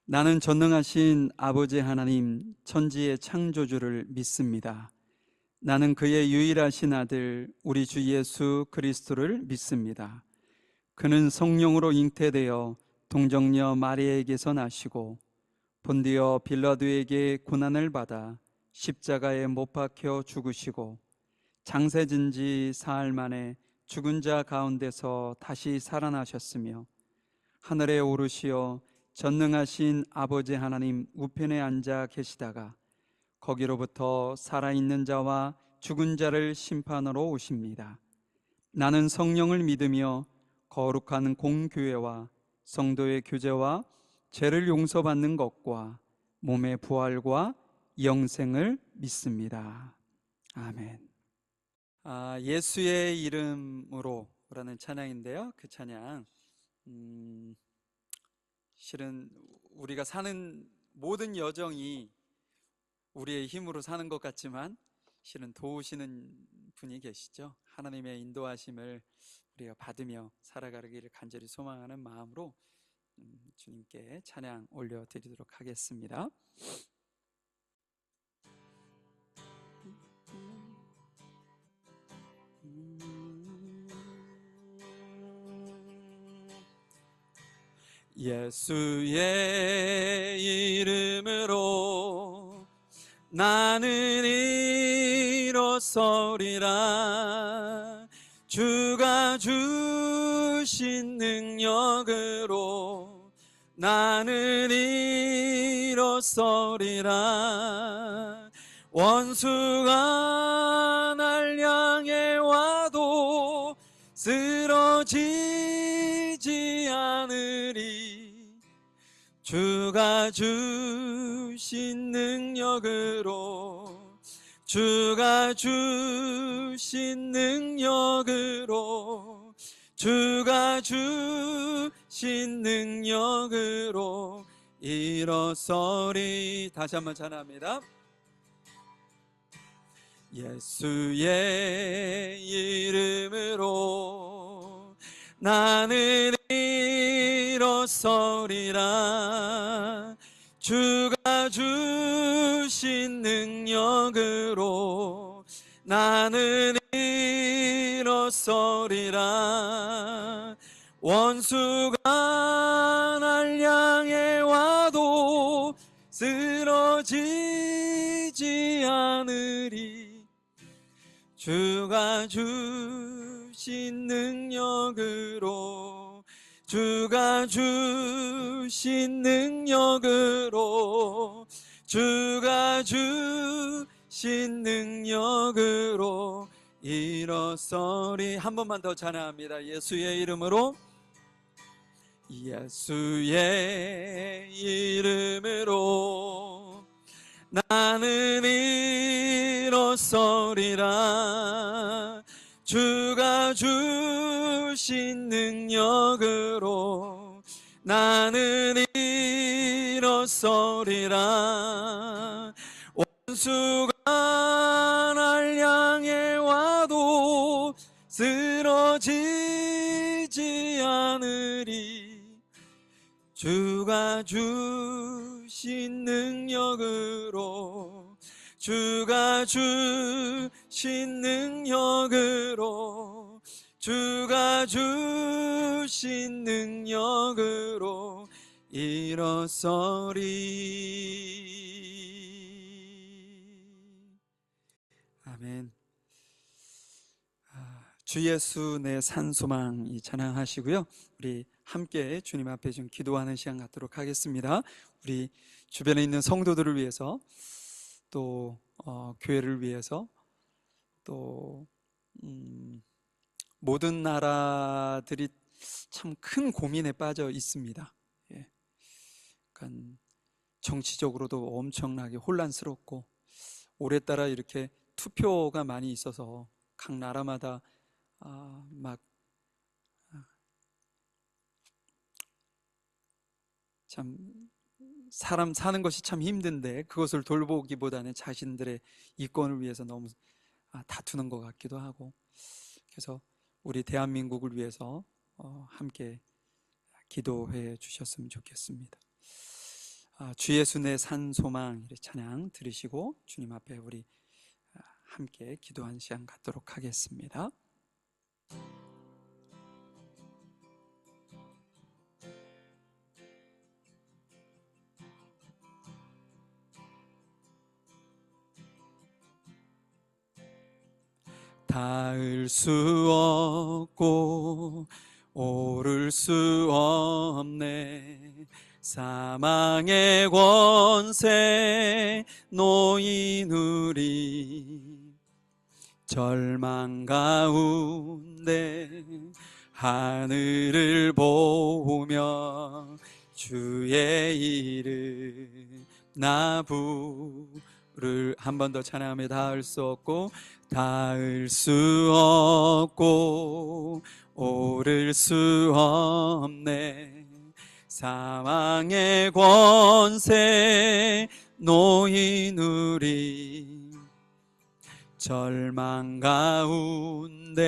나는 전능하신 아버지 하나님 천지의 창조주를 믿습니다. 나는 그의 유일하신 아들 우리 주 예수 그리스도를 믿습니다. 그는 성령으로 잉태되어 동정녀 마리아에게서 나시고 본디오 빌라도에게 고난을 받아 십자가에 못 박혀 죽으시고 장세진 지 사흘 만에 죽은 자 가운데서 다시 살아나셨으며 하늘에 오르시어 전능하신 아버지 하나님 우편에 앉아 계시다가 거기로부터 살아있는 자와 죽은 자를 심판하러 오십니다. 나는 성령을 믿으며 거룩한 공교회와 성도의 교제와 죄를 용서받는 것과 몸의 부활과 영생을 믿습니다. 아멘. 예수의 이름으로 라는 찬양인데요. 그 찬양 실은 우리가 사는 모든 여정이 우리의 힘으로 사는 것 같지만 실은 도우시는 분이 계시죠. 하나님의 인도하심을 우리가 받으며 살아가기를 간절히 소망하는 마음으로 주님께 찬양 올려드리도록 하겠습니다. 예수의 이름으로 나는 일어서리라. 주가 주신 능력으로 나는 일어서리라. 원수가 날 향해 와도 쓰러지지 않으리. 주가 주신 능력으로 주가 주신 능력으로 주가 주신 능력으로 일어서리. 다시 한번 찬양합니다. 예수의 이름으로 나는 일어서리라. 주가 주신 능력으로 나는 일어서리라. 원수가 날 향해 와도 쓰러지지 않으리. 주가 주신 능력으로 주가 주신 능력으로 주가 주신 능력으로 일어서리. 한 번만 더 찬양합니다. 예수의 이름으로 예수의 이름으로 나는 일어서리라. 주가 주신 능력으로 나는 일어서리라. 원수가 날 향해 와도 쓰러지지 않으리. 주가 주신 능력으로 주가 주신 능력으로 주가 주신 능력으로 일어서리. 아멘. 주 예수 내 산소망 이 찬양하시고요. 우리 함께 주님 앞에 좀 기도하는 시간 갖도록 하겠습니다. 우리 주변에 있는 성도들을 위해서 또 교회를 위해서 또 모든 나라들이 참 큰 고민에 빠져 있습니다. 예. 그러니까 정치적으로도 엄청나게 혼란스럽고 올해따라 이렇게 투표가 많이 있어서 각 나라마다 막 참 사람 사는 것이 참 힘든데 그것을 돌보기보다는 자신들의 이권을 위해서 너무 다투는 것 같기도 하고, 그래서 우리 대한민국을 위해서 함께 기도해 주셨으면 좋겠습니다. 주 예수 내 산 소망 찬양 들으시고 주님 앞에 우리 함께 기도한 시간 갖도록 하겠습니다. 닿을 수 없고 오를 수 없네. 사망의 권세 놓인 우리 절망 가운데 하늘을 보며 주의 이름 나 부를 한 번 더 찬양하며 닿을 수 없고 닿을 수 없고 오를 수 없네. 사망의 권세 놓인 우리 절망 가운데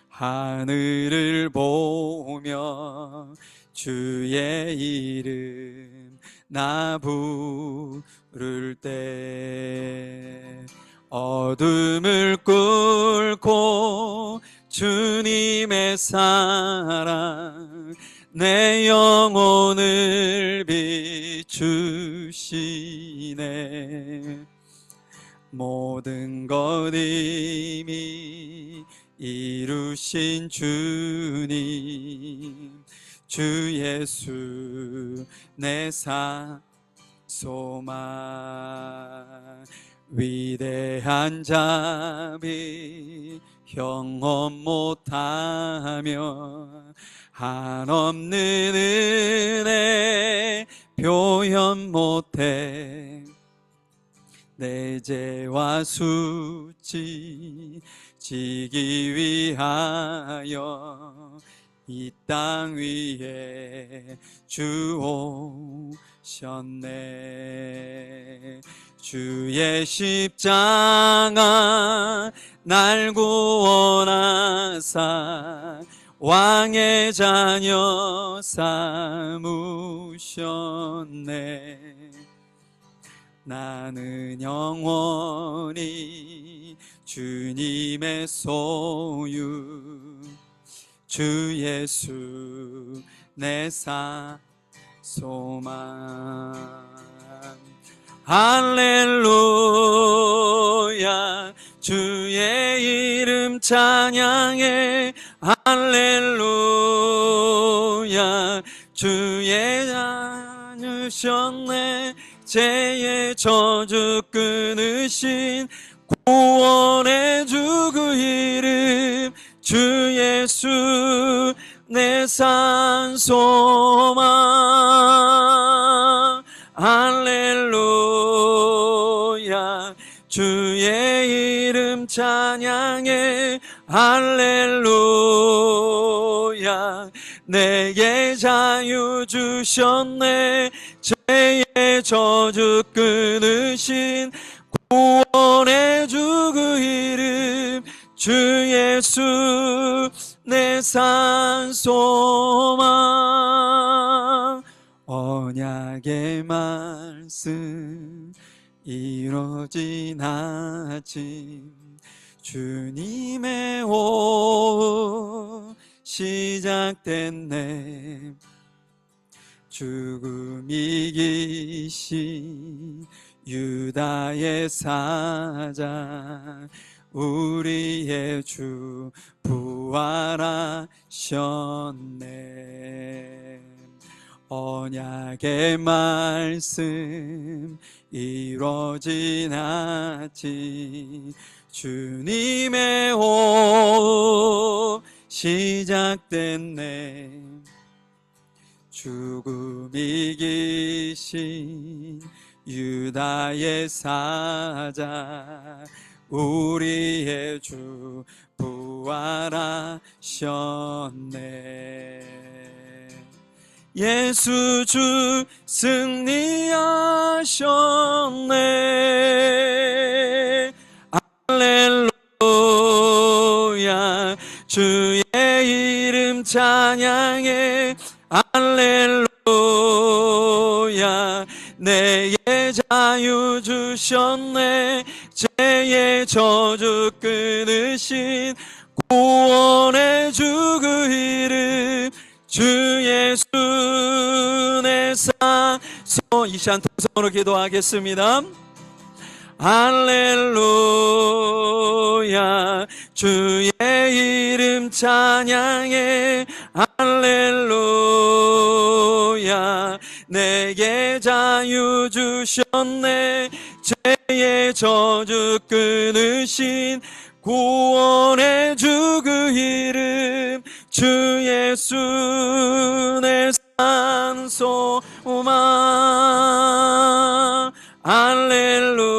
하늘을 보며 주의 이름 나 부를 때 어둠을 뚫고 주님의 사랑 내 영혼을 비추시네. 모든 것 이미 이루신 주님 주 예수 내 산 소망 위대한 자비 형언 못하며 한없는 은혜 표현 못해 내 죄와 수치 지기 위하여 이 땅 위에 주 오셨네. 주의 십자가 날 구원하사 왕의 자녀 삼으셨네. 나는 영원히 주님의 소유 주 예수 내 산 소망. 할렐루야 주의 이름 찬양해. 할렐루야 주의 자녀셨네. 죄의 저주 끊으신 구원의 주 그 이름 주 예수 내 산 소망. 할렐루야 주의 이름 찬양해. 할렐루야 내게 자유 주셨네. 죄의 저주 끊으신 구원의 주 그 이름 주 예수 내 산 소망. 언약의 말씀 이루어진 아침 주님의 오후 시작됐네. 죽음 이기신 유다의 사자 우리의 주 부활하셨네. 언약의 말씀 이루어진 아침 주님의 오후 시작됐네. 죽음 이기신 유다의 사자 우리의 주 부활하셨네. 예수 주 승리하셨네. 할렐루야 주의 이름 찬양해. 할렐루야 주셨네. 죄의 저주 끊으신 구원의 주 그 이름 주 예수 내 산소. 이 시간 통성으로 기도하겠습니다. 할렐루야 주의 이름 찬양해. 할렐루야 내게 자유 주셨네. 죄의 저주 끊으신 구원의 주 그 이름 주 예수 내 산소망. 할렐루야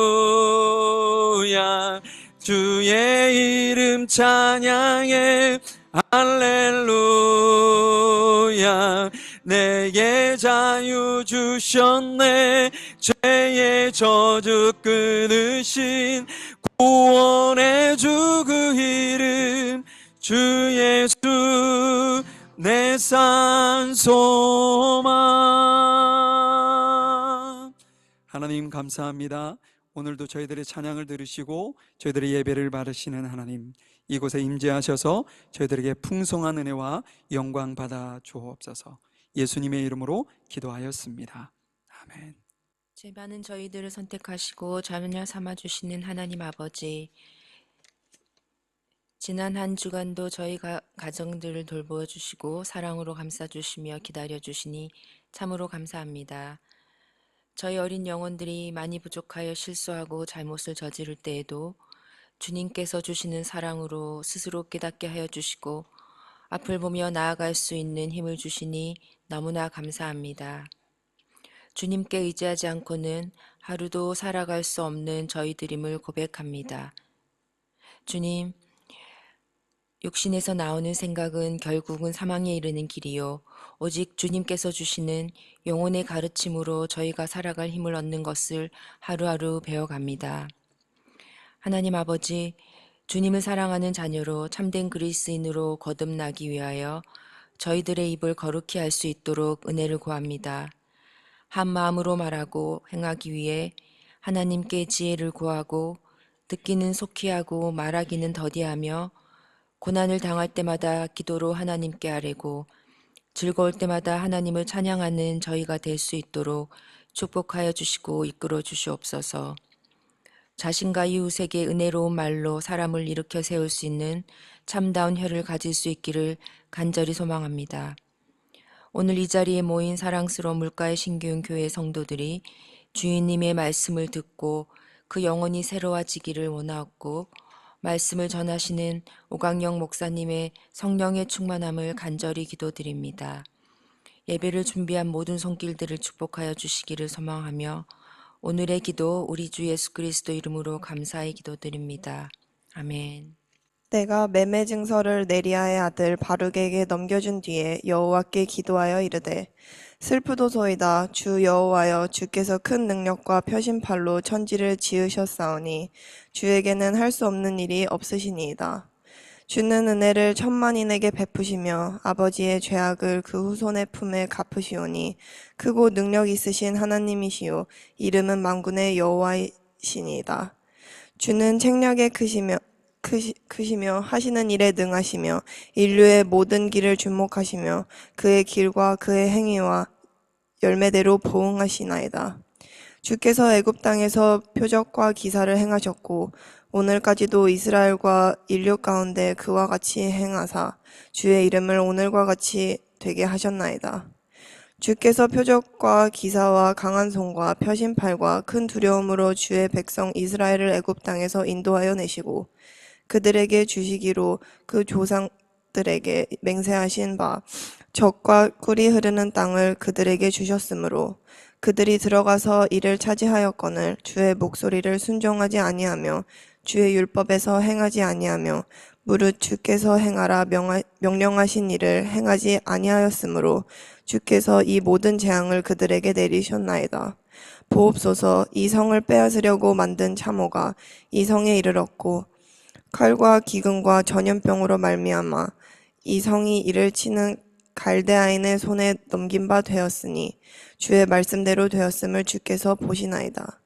주의 이름 찬양해. 할렐루야 내게 자유 주셨네. 죄의 저주 끊으신 구원의 주 그 이름 주 예수 내 산소망. 하나님 감사합니다. 오늘도 저희들의 찬양을 들으시고 저희들의 예배를 받으시는 하나님, 이곳에 임재하셔서 저희들에게 풍성한 은혜와 영광 받아 주옵소서. 예수님의 이름으로 기도하였습니다. 아멘. 죄 많은 저희들을 선택하시고 자녀 삼아주시는 하나님 아버지, 지난 한 주간도 저희 가정들을 돌보아주시고 사랑으로 감싸주시며 기다려주시니 참으로 감사합니다. 저희 어린 영혼들이 많이 부족하여 실수하고 잘못을 저지를 때에도 주님께서 주시는 사랑으로 스스로 깨닫게 하여 주시고 앞을 보며 나아갈 수 있는 힘을 주시니 너무나 감사합니다. 주님께 의지하지 않고는 하루도 살아갈 수 없는 저희들임을 고백합니다. 주님, 육신에서 나오는 생각은 결국은 사망에 이르는 길이요, 오직 주님께서 주시는 영혼의 가르침으로 저희가 살아갈 힘을 얻는 것을 하루하루 배워갑니다. 하나님 아버지, 주님을 사랑하는 자녀로 참된 그리스인으로 거듭나기 위하여 저희들의 입을 거룩히 할 수 있도록 은혜를 구합니다. 한 마음으로 말하고 행하기 위해 하나님께 지혜를 구하고 듣기는 속히 하고 말하기는 더디하며 고난을 당할 때마다 기도로 하나님께 아뢰고 즐거울 때마다 하나님을 찬양하는 저희가 될 수 있도록 축복하여 주시고 이끌어 주시옵소서. 자신과 이웃에게 은혜로운 말로 사람을 일으켜 세울 수 있는 참다운 혀를 가질 수 있기를 간절히 소망합니다. 오늘 이 자리에 모인 사랑스러운 물가의 신기운 교회 성도들이 주인님의 말씀을 듣고 그 영혼이 새로워지기를 원하옵고, 말씀을 전하시는 오강영 목사님의 성령의 충만함을 간절히 기도드립니다. 예배를 준비한 모든 손길들을 축복하여 주시기를 소망하며 오늘의 기도 우리 주 예수 그리스도 이름으로 감사히 기도드립니다. 아멘. 내가 매매 증서를 네리아의 아들 바룩에게 넘겨준 뒤에 여호와께 기도하여 이르되, 슬프도소이다. 주 여호와여, 주께서 큰 능력과 표심팔로 천지를 지으셨사오니 주에게는 할 수 없는 일이 없으시니이다. 주는 은혜를 천만인에게 베푸시며 아버지의 죄악을 그 후손의 품에 갚으시오니 크고 능력 있으신 하나님이시요 이름은 만군의 여호와이시니이다. 주는 책략에 크시며 하시는 일에 능하시며 인류의 모든 길을 주목하시며 그의 길과 그의 행위와 열매대로 보응하시나이다. 주께서 애굽 땅에서 표적과 기사를 행하셨고 오늘까지도 이스라엘과 인류 가운데 그와 같이 행하사 주의 이름을 오늘과 같이 되게 하셨나이다. 주께서 표적과 기사와 강한 손과 표심팔과 큰 두려움으로 주의 백성 이스라엘을 애굽 땅에서 인도하여 내시고 그들에게 주시기로 그 조상들에게 맹세하신 바 젖과 꿀이 흐르는 땅을 그들에게 주셨으므로 그들이 들어가서 이를 차지하였거늘 주의 목소리를 순종하지 아니하며 주의 율법에서 행하지 아니하며 무릇 주께서 행하라 명령하신 일을 행하지 아니하였으므로 주께서 이 모든 재앙을 그들에게 내리셨나이다. 보옵소서, 이 성을 빼앗으려고 만든 참호가 이 성에 이르렀고 칼과 기근과 전염병으로 말미암아 이 성이 이를 치는 갈대아인의 손에 넘긴 바 되었으니 주의 말씀대로 되었음을 주께서 보시나이다.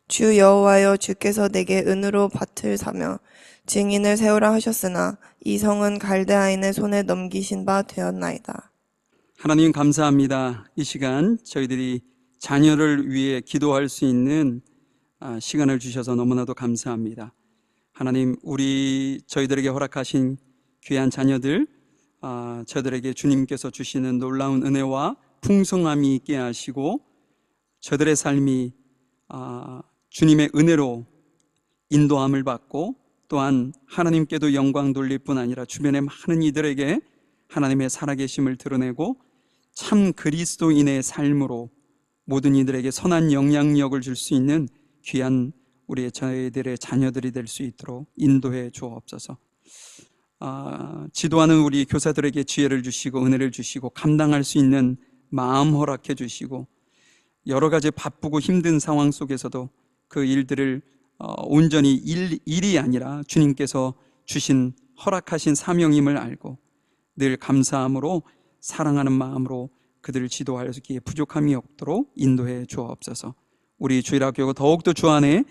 주 여호와여 주께서 내게 은으로 밭을 사며 증인을 세우라 하셨으나 이 성은 갈대아인의 손에 넘기신 바 되었나이다. 하나님 감사합니다. 이 시간 저희들이 자녀를 위해 기도할 수 있는 시간을 주셔서 너무나도 감사합니다. 하나님, 저희들에게 허락하신 귀한 자녀들, 저들에게 주님께서 주시는 놀라운 은혜와 풍성함이 있게 하시고 저들의 삶이 주님의 은혜로 인도함을 받고 또한 하나님께도 영광 돌릴 뿐 아니라 주변의 많은 이들에게 하나님의 살아계심을 드러내고 참 그리스도인의 삶으로 모든 이들에게 선한 영향력을 줄 수 있는 귀한 저희들의 자녀들이 될 수 있도록 인도해 주옵소서. 지도하는 우리 교사들에게 지혜를 주시고 은혜를 주시고 감당할 수 있는 마음 허락해 주시고 여러 가지 바쁘고 힘든 상황 속에서도 그 일들을 온전히 일이 아니라 주님께서 주신 허락하신 사명임을 알고 늘 감사함으로 사랑하는 마음으로 그들을 지도하기에 부족함이 없도록 인도해 주옵소서. 우리 주일학교가 더욱더 주 안에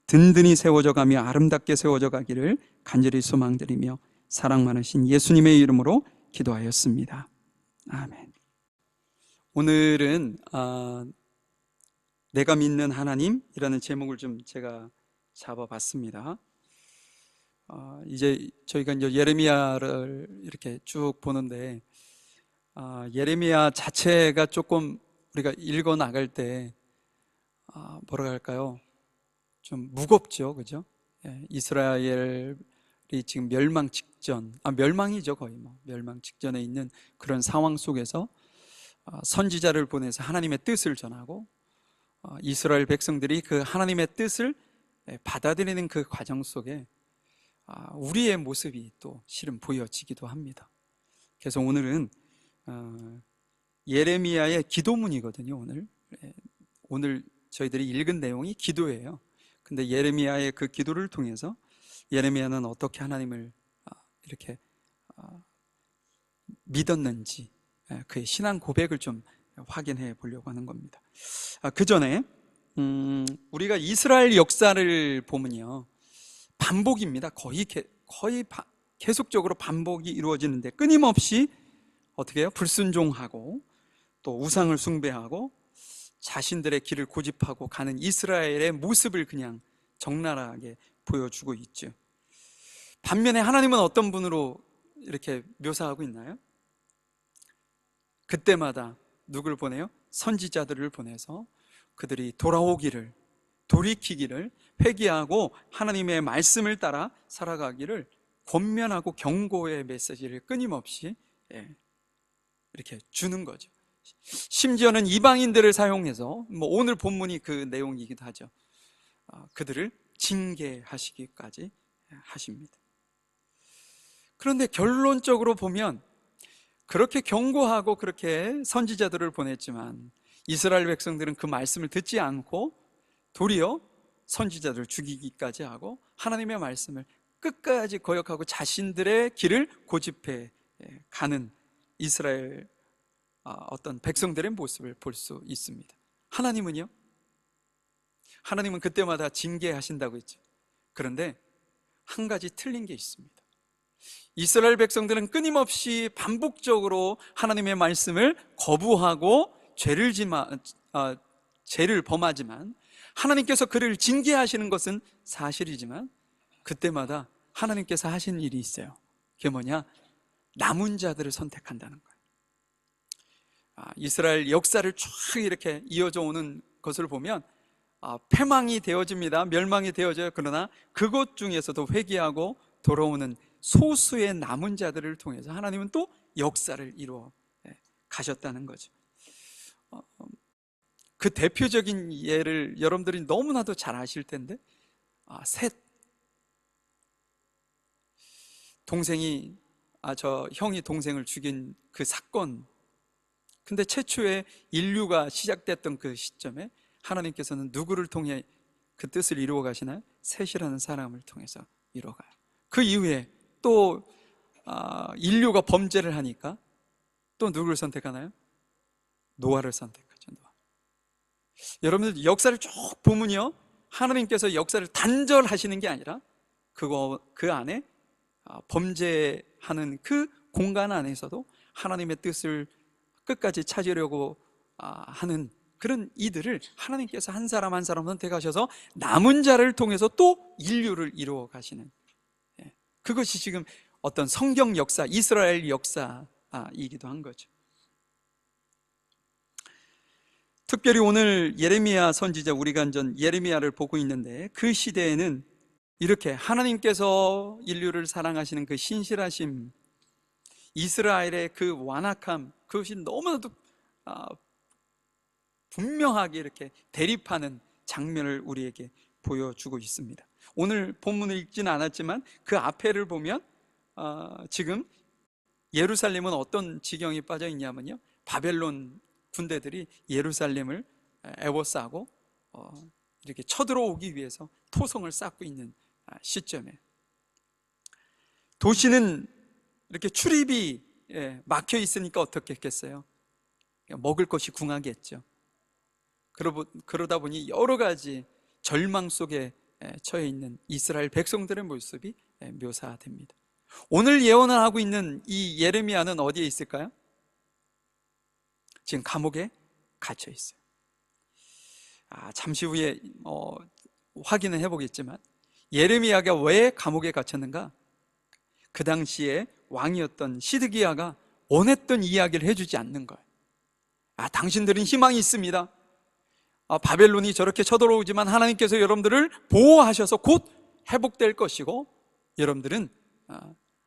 든든히 세워져 가며 아름답게 세워져 가기를 간절히 소망드리며 사랑 많으신 예수님의 이름으로 기도하였습니다. 아멘. 오늘은 내가 믿는 하나님이라는 제목을 좀 제가 잡아봤습니다. 이제 저희가 이제 예레미야를 이렇게 쭉 보는데 예레미야 자체가 조금 우리가 읽어 나갈 때 뭐라 할까요? 좀 무겁죠, 그죠? 이스라엘이 지금 멸망 직전, 멸망이죠, 거의 멸망 직전에 있는 그런 상황 속에서 선지자를 보내서 하나님의 뜻을 전하고 이스라엘 백성들이 그 하나님의 뜻을 받아들이는 그 과정 속에 우리의 모습이 또 실은 보여지기도 합니다. 그래서 오늘은 예레미야의 기도문이거든요. 오늘 저희들이 읽은 내용이 기도예요. 근데 예레미야의 그 기도를 통해서 예레미야는 어떻게 하나님을 이렇게 믿었는지 그의 신앙 고백을 좀 확인해 보려고 하는 겁니다. 그 전에 우리가 이스라엘 역사를 보면요, 반복입니다. 거의 계속적으로 반복이 이루어지는데 끊임없이 어떻게 해요? 불순종하고 또 우상을 숭배하고 자신들의 길을 고집하고 가는 이스라엘의 모습을 그냥 적나라하게 보여주고 있죠. 반면에 하나님은 어떤 분으로 이렇게 묘사하고 있나요? 그때마다 누굴 보내요? 선지자들을 보내서 그들이 돌이키기를, 회개하고 하나님의 말씀을 따라 살아가기를 권면하고 경고의 메시지를 끊임없이 이렇게 주는 거죠. 심지어는 이방인들을 사용해서 오늘 본문이 그 내용이기도 하죠. 그들을 징계하시기까지 하십니다. 그런데 결론적으로 보면 그렇게 경고하고 그렇게 선지자들을 보냈지만 이스라엘 백성들은 그 말씀을 듣지 않고 도리어 선지자들을 죽이기까지 하고 하나님의 말씀을 끝까지 거역하고 자신들의 길을 고집해 가는 이스라엘 어떤 백성들의 모습을 볼 수 있습니다. 하나님은요? 하나님은 그때마다 징계하신다고 했죠. 그런데 한 가지 틀린 게 있습니다. 이스라엘 백성들은 끊임없이 반복적으로 하나님의 말씀을 거부하고 죄를 범하지만 하나님께서 그를 징계하시는 것은 사실이지만 그때마다 하나님께서 하신 일이 있어요. 그게 뭐냐? 남은 자들을 선택한다는 거예요. 이스라엘 역사를 쭉 이렇게 이어져 오는 것을 보면 패망이 되어집니다. 멸망이 되어져요. 그러나 그것 중에서도 회개하고 돌아오는 소수의 남은 자들을 통해서 하나님은 또 역사를 이루어 가셨다는 거죠. 그 대표적인 예를 여러분들이 너무나도 잘 아실 텐데 셋 형이 동생을 죽인 그 사건. 근데 최초의 인류가 시작됐던 그 시점에 하나님께서는 누구를 통해 그 뜻을 이루어 가시나요? 셋이라는 사람을 통해서 이루어가요. 그 이후에 또 인류가 범죄를 하니까 또 누구를 선택하나요? 노아를 선택하죠. 노아. 여러분들 역사를 쭉 보면요, 하나님께서 역사를 단절하시는 게 아니라 그 안에 범죄하는 그 공간 안에서도 하나님의 뜻을 끝까지 찾으려고 하는 그런 이들을 하나님께서 한 사람 한 사람 선택하셔서 남은 자를 통해서 또 인류를 이루어 가시는, 그것이 지금 어떤 성경 역사, 이스라엘 역사이기도 한 거죠. 특별히 오늘 예레미야 선지자, 우리가 완전 예레미야를 보고 있는데, 그 시대에는 이렇게 하나님께서 인류를 사랑하시는 그 신실하심, 이스라엘의 그 완악함, 그것이 너무나도 분명하게 이렇게 대립하는 장면을 우리에게 보여주고 있습니다. 오늘 본문을 읽지는 않았지만 그 앞에를 보면 지금 예루살렘은 어떤 지경에 빠져 있냐면요, 바벨론 군대들이 예루살렘을 에워싸고 이렇게 쳐들어오기 위해서 토성을 쌓고 있는 시점에, 도시는 이렇게 출입이 막혀 있으니까 어떻게 했겠어요? 먹을 것이 궁하겠죠. 그러다 보니 여러 가지 절망 속에 처해 있는 이스라엘 백성들의 모습이 묘사됩니다. 오늘 예언을 하고 있는 이 예레미야는 어디에 있을까요? 지금 감옥에 갇혀 있어요. 잠시 후에 확인을 해보겠지만, 예레미야가 왜 감옥에 갇혔는가? 그 당시에 왕이었던 시드기야가 원했던 이야기를 해주지 않는 거예요. 당신들은 희망이 있습니다. 바벨론이 저렇게 쳐들어오지만 하나님께서 여러분들을 보호하셔서 곧 회복될 것이고, 여러분들은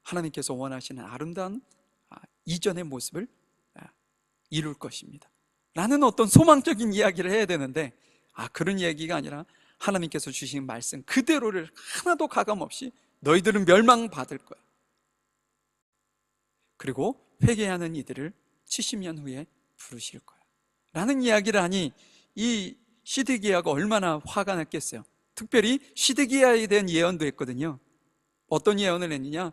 하나님께서 원하시는 아름다운 이전의 모습을 이룰 것입니다 라는 어떤 소망적인 이야기를 해야 되는데, 그런 얘기가 아니라 하나님께서 주신 말씀 그대로를 하나도 가감없이 너희들은 멸망받을 거야, 그리고 회개하는 이들을 70년 후에 부르실 거야 라는 이야기를 하니, 이 시드기야가 얼마나 화가 났겠어요. 특별히 시드기야에 대한 예언도 했거든요. 어떤 예언을 했느냐?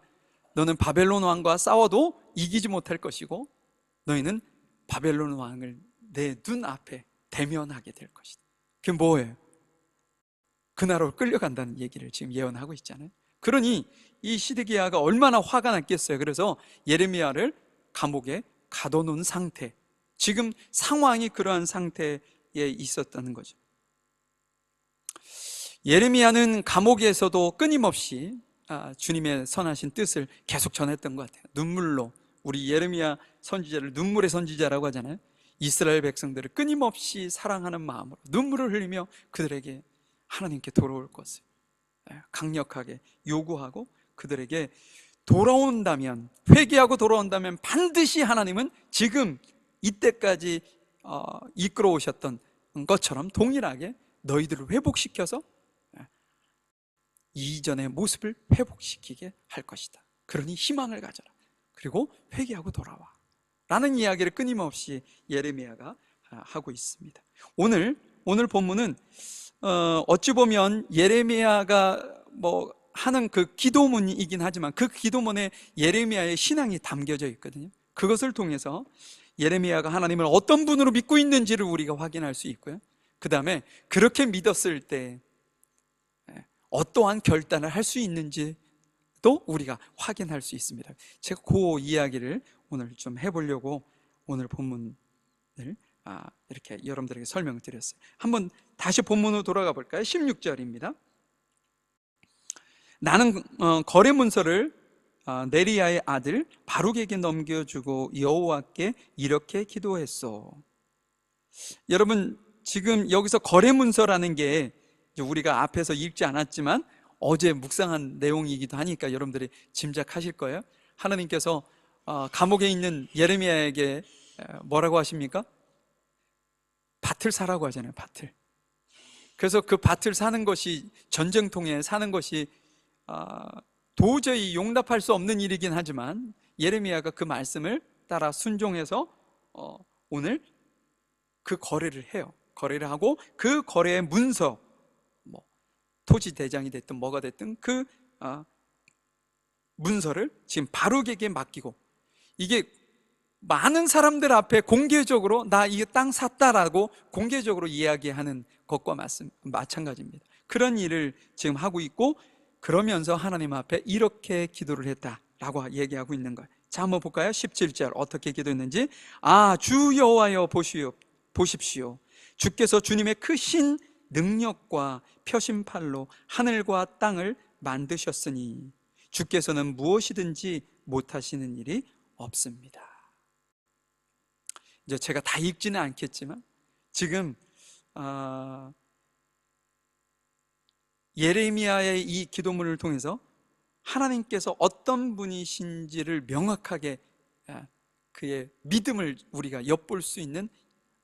너는 바벨론 왕과 싸워도 이기지 못할 것이고, 너희는 바벨론 왕을 내 눈앞에 대면하게 될 것이다. 그게 뭐예요? 그 나라로 끌려간다는 얘기를 지금 예언하고 있잖아요. 그러니 이 시드기야가 얼마나 화가 났겠어요. 그래서 예레미야를 감옥에 가둬놓은 상태, 지금 상황이 그러한 상태에 있었다는 거죠. 예레미야는 감옥에서도 끊임없이 주님의 선하신 뜻을 계속 전했던 것 같아요. 눈물로, 우리 예레미야 선지자를 눈물의 선지자라고 하잖아요. 이스라엘 백성들을 끊임없이 사랑하는 마음으로 눈물을 흘리며 그들에게 하나님께 돌아올 것을 강력하게 요구하고, 그들에게 돌아온다면, 회개하고 돌아온다면 반드시 하나님은 지금 이때까지 이끌어 오셨던 것처럼 동일하게 너희들을 회복시켜서 이전의 모습을 회복시키게 할 것이다. 그러니 희망을 가져라, 그리고 회개하고 돌아와 라는 이야기를 끊임없이 예레미야가 하고 있습니다. 오늘 본문은 어찌 보면 예레미야가 하는 그 기도문이긴 하지만 그 기도문에 예레미야의 신앙이 담겨져 있거든요. 그것을 통해서 예레미야가 하나님을 어떤 분으로 믿고 있는지를 우리가 확인할 수 있고요, 그 다음에 그렇게 믿었을 때 어떠한 결단을 할 수 있는지도 우리가 확인할 수 있습니다. 제가 그 이야기를 오늘 좀 해보려고 오늘 본문을 이렇게 여러분들에게 설명을 드렸어요. 한번 다시 본문으로 돌아가 볼까요? 16절입니다. 나는 거래 문서를 네리야의 아들 바룩에게 넘겨주고 여호와께 이렇게 기도했어. 여러분, 지금 여기서 거래 문서라는 게 우리가 앞에서 읽지 않았지만 어제 묵상한 내용이기도 하니까 여러분들이 짐작하실 거예요. 하나님께서 감옥에 있는 예레미야에게 뭐라고 하십니까? 밭을 사라고 하잖아요. 밭을. 그래서 그 밭을 사는 것이, 전쟁통에 사는 것이 도저히 용납할 수 없는 일이긴 하지만 예레미야가 그 말씀을 따라 순종해서 오늘 그 거래를 해요. 거래를 하고 그 거래의 문서, 토지 대장이 됐든 뭐가 됐든 그 문서를 지금 바룩에게 맡기고, 이게 많은 사람들 앞에 공개적으로 나 이 땅 샀다라고 공개적으로 이야기하는 것과 마찬가지입니다. 그런 일을 지금 하고 있고, 그러면서 하나님 앞에 이렇게 기도를 했다라고 얘기하고 있는 거예요. 자, 한번 볼까요? 17절 어떻게 기도했는지. 주 여호와여 보십시오. 주께서 주님의 크신 능력과 펴신 팔로 하늘과 땅을 만드셨으니 주께서는 무엇이든지 못하시는 일이 없습니다. 이제 제가 다 읽지는 않겠지만 지금 예레미야의 이 기도문을 통해서 하나님께서 어떤 분이신지를 명확하게 그의 믿음을 우리가 엿볼 수 있는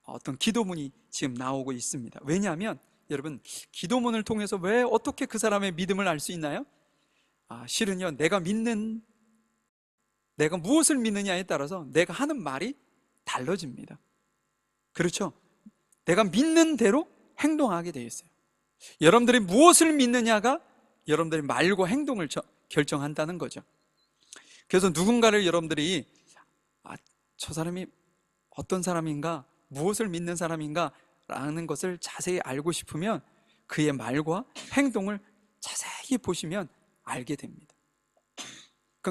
어떤 기도문이 지금 나오고 있습니다. 왜냐하면 여러분, 기도문을 통해서 왜 어떻게 그 사람의 믿음을 알 수 있나요? 실은요, 내가 무엇을 믿느냐에 따라서 내가 하는 말이 달라집니다. 그렇죠? 내가 믿는 대로 행동하게 되어 있어요. 여러분들이 무엇을 믿느냐가 여러분들의 말과 행동을 결정한다는 거죠. 그래서 누군가를 여러분들이 저 사람이 어떤 사람인가, 무엇을 믿는 사람인가 라는 것을 자세히 알고 싶으면 그의 말과 행동을 자세히 보시면 알게 됩니다.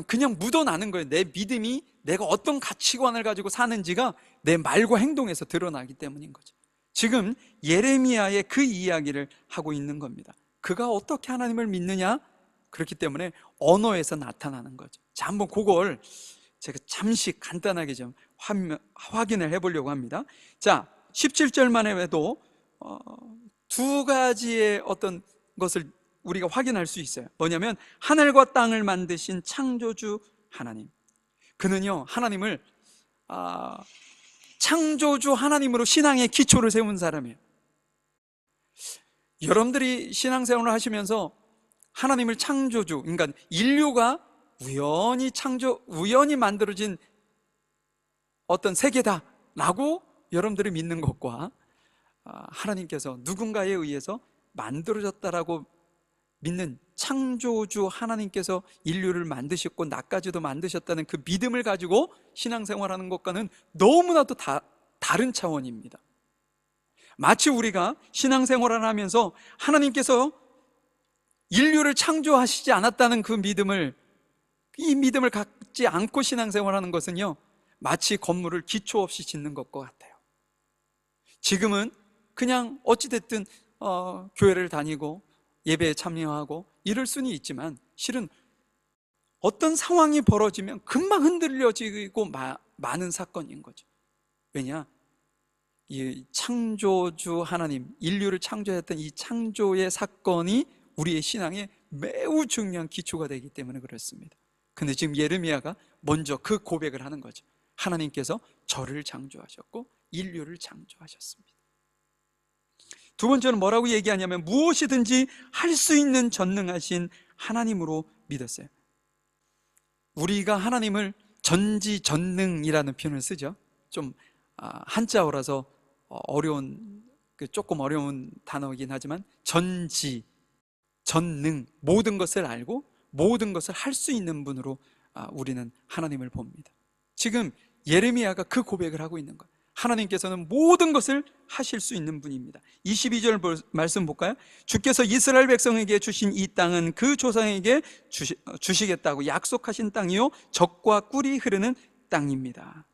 그냥 묻어나는 거예요. 내 믿음이 내가 어떤 가치관을 가지고 사는지가 내 말과 행동에서 드러나기 때문인 거죠. 지금 예레미야의 그 이야기를 하고 있는 겁니다. 그가 어떻게 하나님을 믿느냐? 그렇기 때문에 언어에서 나타나는 거죠. 자, 한번 그걸 제가 잠시 간단하게 좀 확인을 해보려고 합니다. 자, 17절만 해도 두 가지의 어떤 것을 우리가 확인할 수 있어요. 뭐냐면 하늘과 땅을 만드신 창조주 하나님, 그는요 하나님을 창조주 하나님으로 신앙의 기초를 세운 사람이에요. 여러분들이 신앙생활을 하시면서 하나님을 창조주, 그러니까 인류가 우연히 만들어진 어떤 세계다라고 여러분들이 믿는 것과 하나님께서 누군가에 의해서 만들어졌다라고 믿는 창조주 하나님께서 인류를 만드셨고 나까지도 만드셨다는 그 믿음을 가지고 신앙생활하는 것과는 너무나도 다른 차원입니다. 마치 우리가 신앙생활을 하면서 하나님께서 인류를 창조하시지 않았다는 이 믿음을 갖지 않고 신앙생활하는 것은요, 마치 건물을 기초 없이 짓는 것과 같아요. 지금은 그냥 어찌됐든 교회를 다니고 예배에 참여하고 이럴 수는 있지만 실은 어떤 상황이 벌어지면 금방 흔들려지고 많은 사건인 거죠. 왜냐? 이 창조주 하나님, 인류를 창조했던 이 창조의 사건이 우리의 신앙에 매우 중요한 기초가 되기 때문에 그렇습니다. 근데 지금 예레미야가 먼저 그 고백을 하는 거죠. 하나님께서 저를 창조하셨고 인류를 창조하셨습니다. 두 번째는 뭐라고 얘기하냐면 무엇이든지 할 수 있는 전능하신 하나님으로 믿었어요. 우리가 하나님을 전지전능이라는 표현을 쓰죠. 좀 한자어라서 조금 어려운 단어이긴 하지만 전지, 전능, 모든 것을 알고 모든 것을 할 수 있는 분으로 우리는 하나님을 봅니다. 지금 예레미야가 그 고백을 하고 있는 거예요. 하나님께서는 모든 것을 하실 수 있는 분입니다. 22절 말씀 볼까요? 주께서 이스라엘 백성에게 주신 이 땅은 그 조상에게 주시겠다고 약속하신 땅이요 젖과 꿀이 흐르는 땅입니다.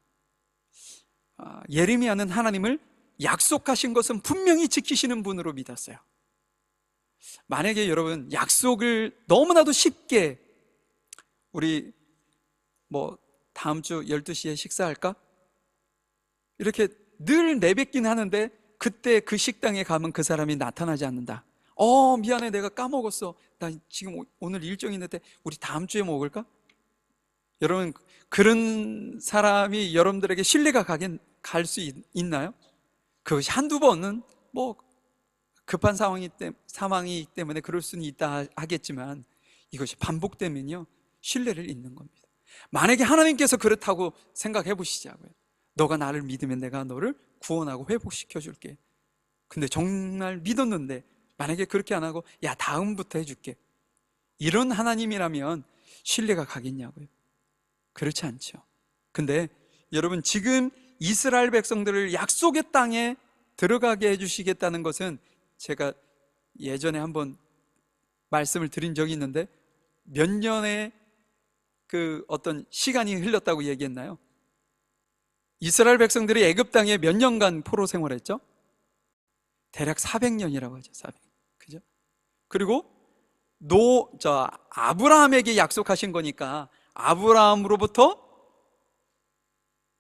예레미야는 하나님을 약속하신 것은 분명히 지키시는 분으로 믿었어요. 만약에 여러분 약속을 너무나도 쉽게 우리 다음 주 12시에 식사할까? 이렇게 늘 내뱉긴 하는데 그때 그 식당에 가면 그 사람이 나타나지 않는다. 미안해, 내가 까먹었어. 나 지금 오늘 일정이 있는데 우리 다음 주에 먹을까? 여러분, 그런 사람이 여러분들에게 신뢰가 갈 수 있나요? 그것이 한두 번은 급한 상황이기 때문에 그럴 수는 있다 하겠지만 이것이 반복되면요 신뢰를 잃는 겁니다. 만약에 하나님께서 그렇다고 생각해 보시자고요. 너가 나를 믿으면 내가 너를 구원하고 회복시켜 줄게. 근데 정말 믿었는데 만약에 그렇게 안 하고 야 다음부터 해줄게, 이런 하나님이라면 신뢰가 가겠냐고요? 그렇지 않죠. 근데 여러분, 지금 이스라엘 백성들을 약속의 땅에 들어가게 해주시겠다는 것은 제가 예전에 한번 말씀을 드린 적이 있는데 몇 년의 그 어떤 시간이 흘렀다고 얘기했나요? 이스라엘 백성들이 애굽 땅에 몇 년간 포로 생활했죠? 대략 400년이라고 하죠. 400. 그죠? 그리고 아브라함에게 약속하신 거니까 아브라함으로부터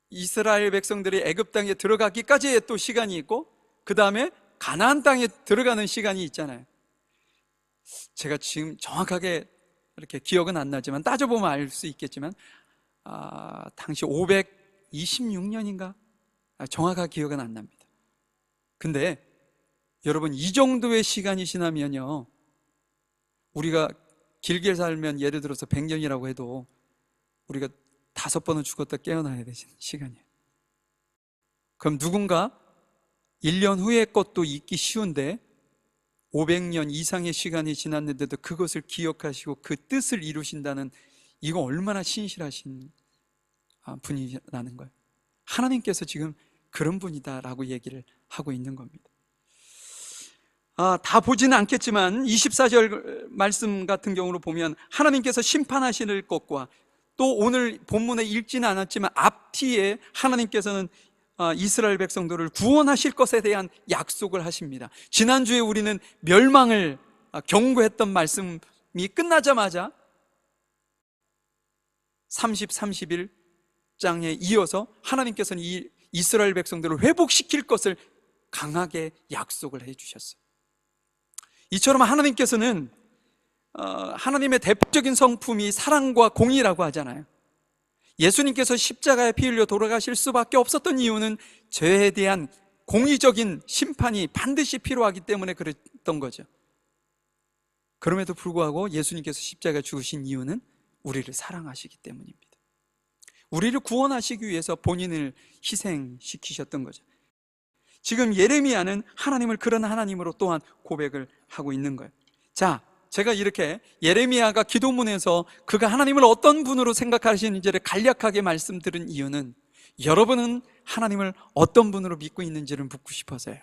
이스라엘 백성들이 애굽 땅에 들어가기까지의 또 시간이 있고, 그 다음에 가나안 땅에 들어가는 시간이 있잖아요. 제가 지금 정확하게 이렇게 기억은 안 나지만 따져보면 알 수 있겠지만 당시 526년인가? 정확하게 기억은 안 납니다. 근데 여러분, 이 정도의 시간이 지나면요, 우리가 길게 살면 예를 들어서 100년이라고 해도 우리가 5번은 죽었다 깨어나야 되는 시간이에요. 그럼 누군가 1년 후의 것도 잊기 쉬운데 500년 이상의 시간이 지났는데도 그것을 기억하시고 그 뜻을 이루신다는, 이거 얼마나 신실하신 분이라는 거예요. 하나님께서 지금 그런 분이다라고 얘기를 하고 있는 겁니다. 다 보지는 않겠지만 24절 말씀 같은 경우로 보면 하나님께서 심판하실 것과, 또 오늘 본문에 읽지는 않았지만 앞뒤에 하나님께서는 이스라엘 백성들을 구원하실 것에 대한 약속을 하십니다. 지난주에 우리는 멸망을 경고했던 말씀이 끝나자마자 30, 31장에 이어서 하나님께서는 이 이스라엘 백성들을 회복시킬 것을 강하게 약속을 해주셨어요. 이처럼 하나님께서는 하나님의 대표적인 성품이 사랑과 공의라고 하잖아요. 예수님께서 십자가에 피 흘려 돌아가실 수밖에 없었던 이유는 죄에 대한 공의적인 심판이 반드시 필요하기 때문에 그랬던 거죠. 그럼에도 불구하고 예수님께서 십자가에 죽으신 이유는 우리를 사랑하시기 때문입니다. 우리를 구원하시기 위해서 본인을 희생시키셨던 거죠. 지금 예레미야는 하나님을 그런 하나님으로 또한 고백을 하고 있는 거예요. 자, 제가 이렇게 예레미야가 기도문에서 그가 하나님을 어떤 분으로 생각하시는지를 간략하게 말씀드린 이유는 여러분은 하나님을 어떤 분으로 믿고 있는지를 묻고 싶어서요.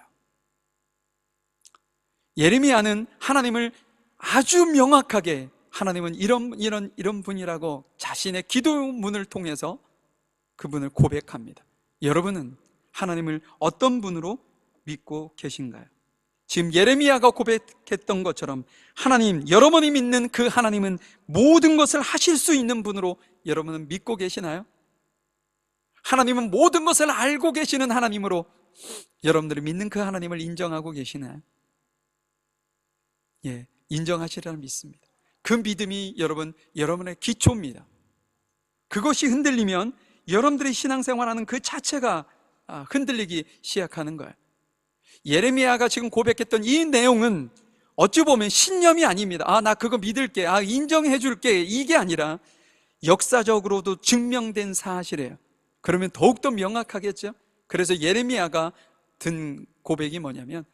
예레미야는 하나님을 아주 명확하게, 하나님은 이런 분이라고 자신의 기도문을 통해서 그분을 고백합니다. 여러분은 하나님을 어떤 분으로 믿고 계신가요? 지금 예레미야가 고백했던 것처럼 하나님, 여러분이 믿는 그 하나님은 모든 것을 하실 수 있는 분으로 여러분은 믿고 계시나요? 하나님은 모든 것을 알고 계시는 하나님으로 여러분들이 믿는 그 하나님을 인정하고 계시나요? 예, 인정하시리라 믿습니다. 그 믿음이 여러분의 기초입니다. 그것이 흔들리면 여러분들이 신앙생활하는 그 자체가 흔들리기 시작하는 거예요. 예레미야가 지금 고백했던 이 내용은 어찌 보면 신념이 아닙니다. 나 그거 믿을게, 인정해 줄게, 이게 아니라 역사적으로도 증명된 사실이에요. 그러면 더욱더 명확하겠죠. 그래서 예레미야가 든 고백이 뭐냐면,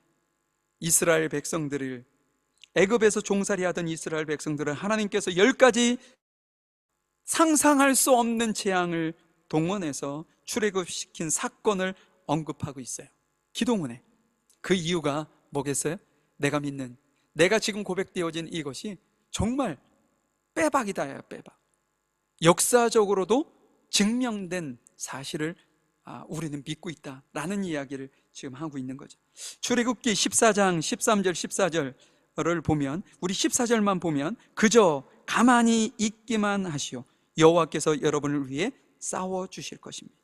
이스라엘 백성들을, 애굽에서 종살이 하던 이스라엘 백성들을 하나님께서 10가지 상상할 수 없는 재앙을 동원해서 출애굽시킨 사건을 언급하고 있어요. 기도문에. 그 이유가 뭐겠어요? 내가 믿는, 내가 지금 고백되어진 이것이 정말 빼박이다. 빼박. 역사적으로도 증명된 사실을 우리는 믿고 있다라는 이야기를 지금 하고 있는 거죠. 출애굽기 14장 13절 14절을 보면, 우리 14절만 보면, 그저 가만히 있기만 하시오, 여호와께서 여러분을 위해 싸워주실 것입니다.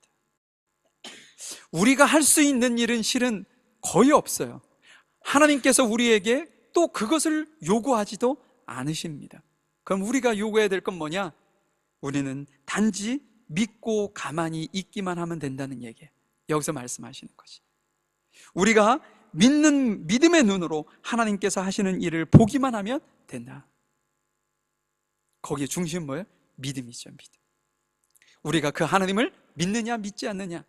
우리가 할 수 있는 일은 실은 거의 없어요. 하나님께서 우리에게 또 그것을 요구하지도 않으십니다. 그럼 우리가 요구해야 될 건 뭐냐? 우리는 단지 믿고 가만히 있기만 하면 된다는 얘기예요. 여기서 말씀하시는 것이, 우리가 믿는 믿음의 눈으로 하나님께서 하시는 일을 보기만 하면 된다. 거기에 중심은 뭐예요? 믿음이죠. 믿음. 우리가 그 하나님을 믿느냐 믿지 않느냐,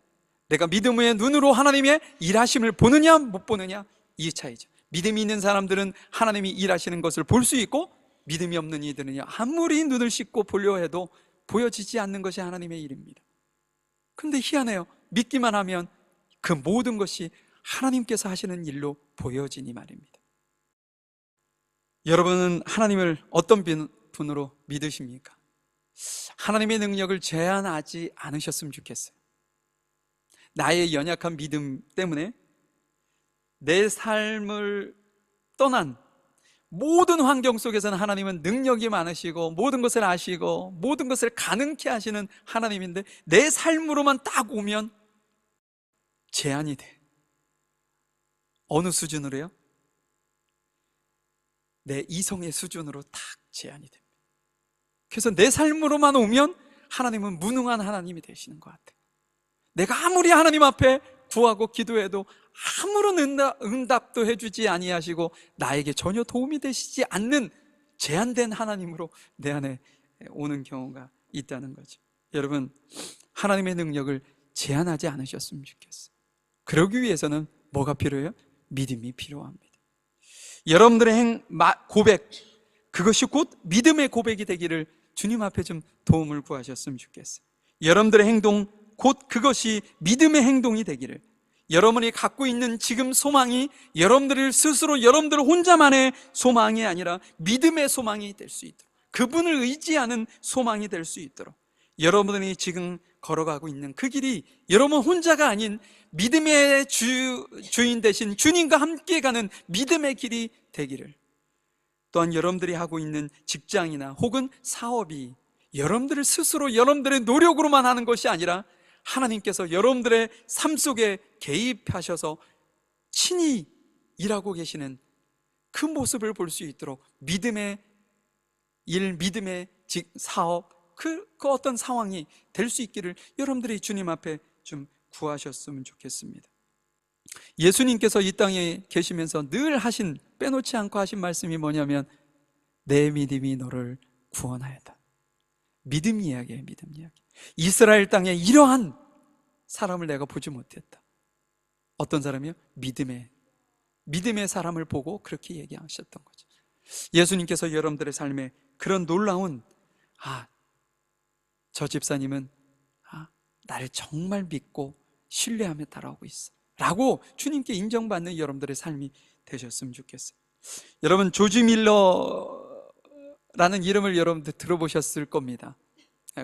내가 믿음의 눈으로 하나님의 일하심을 보느냐 못 보느냐, 이 차이죠. 믿음이 있는 사람들은 하나님이 일하시는 것을 볼 수 있고, 믿음이 없는 이들은요, 아무리 눈을 씻고 보려 해도 보여지지 않는 것이 하나님의 일입니다. 근데 희한해요. 믿기만 하면 그 모든 것이 하나님께서 하시는 일로 보여지니 말입니다. 여러분은 하나님을 어떤 분으로 믿으십니까? 하나님의 능력을 제한하지 않으셨으면 좋겠어요. 나의 연약한 믿음 때문에 내 삶을 떠난 모든 환경 속에서는 하나님은 능력이 많으시고 모든 것을 아시고 모든 것을 가능케 하시는 하나님인데, 내 삶으로만 딱 오면 제한이 돼. 어느 수준으로요? 내 이성의 수준으로 딱 제한이 됩니다. 그래서 내 삶으로만 오면 하나님은 무능한 하나님이 되시는 것 같아요. 내가 아무리 하나님 앞에 구하고 기도해도 아무런 응답도 해주지 아니하시고 나에게 전혀 도움이 되시지 않는 제한된 하나님으로 내 안에 오는 경우가 있다는 거죠. 여러분, 하나님의 능력을 제한하지 않으셨으면 좋겠어요. 그러기 위해서는 뭐가 필요해요? 믿음이 필요합니다. 여러분들의 고백, 그것이 곧 믿음의 고백이 되기를 주님 앞에 좀 도움을 구하셨으면 좋겠어요. 여러분들의 행동, 곧 그것이 믿음의 행동이 되기를, 여러분이 갖고 있는 지금 소망이 여러분들 스스로 여러분들 혼자만의 소망이 아니라 믿음의 소망이 될 수 있도록, 그분을 의지하는 소망이 될 수 있도록, 여러분이 지금 걸어가고 있는 그 길이 여러분 혼자가 아닌 믿음의 주인 되신 주님과 함께 가는 믿음의 길이 되기를, 또한 여러분들이 하고 있는 직장이나 혹은 사업이 여러분들을 스스로 여러분들의 노력으로만 하는 것이 아니라 하나님께서 여러분들의 삶 속에 개입하셔서 친히 일하고 계시는 그 모습을 볼 수 있도록 믿음의 일, 믿음의 사업, 그 어떤 상황이 될 수 있기를 여러분들이 주님 앞에 좀 구하셨으면 좋겠습니다. 예수님께서 이 땅에 계시면서 늘 빼놓지 않고 하신 말씀이 뭐냐면, 내 믿음이 너를 구원하였다. 믿음 이야기예요. 믿음 이야기. 이스라엘 땅에 이러한 사람을 내가 보지 못했다. 어떤 사람이요? 믿음의 사람을 보고 그렇게 얘기하셨던 거죠. 예수님께서 여러분들의 삶에 그런 놀라운, 저 집사님은 나를 정말 믿고 신뢰하며 따라오고 있어 라고 주님께 인정받는 여러분들의 삶이 되셨으면 좋겠어요. 여러분, 조지 밀러라는 이름을 여러분들 들어보셨을 겁니다.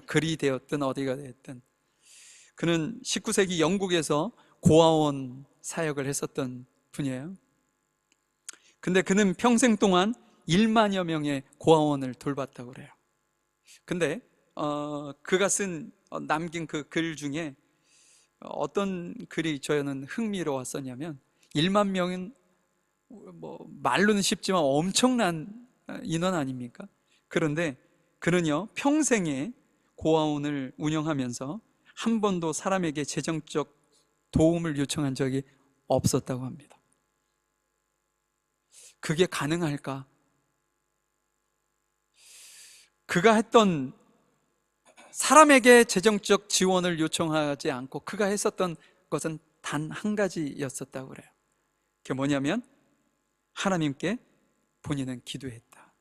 글이 되었든 어디가 되었든, 그는 19세기 영국에서 고아원 사역을 했었던 분이에요. 근데 그는 평생 동안 1만여 명의 고아원을 돌봤다고 그래요. 근데 그가 남긴 그 글 중에 어떤 글이 저는 흥미로웠었냐면, 1만 명은 말로는 쉽지만 엄청난 인원 아닙니까? 그런데 그는요, 평생에 고아원을 운영하면서 한 번도 사람에게 재정적 도움을 요청한 적이 없었다고 합니다. 그게 가능할까? 그가 했던, 사람에게 재정적 지원을 요청하지 않고 그가 했었던 것은 단 한 가지였었다고 그래요. 그게 뭐냐면, 하나님께 본인은 기도했다.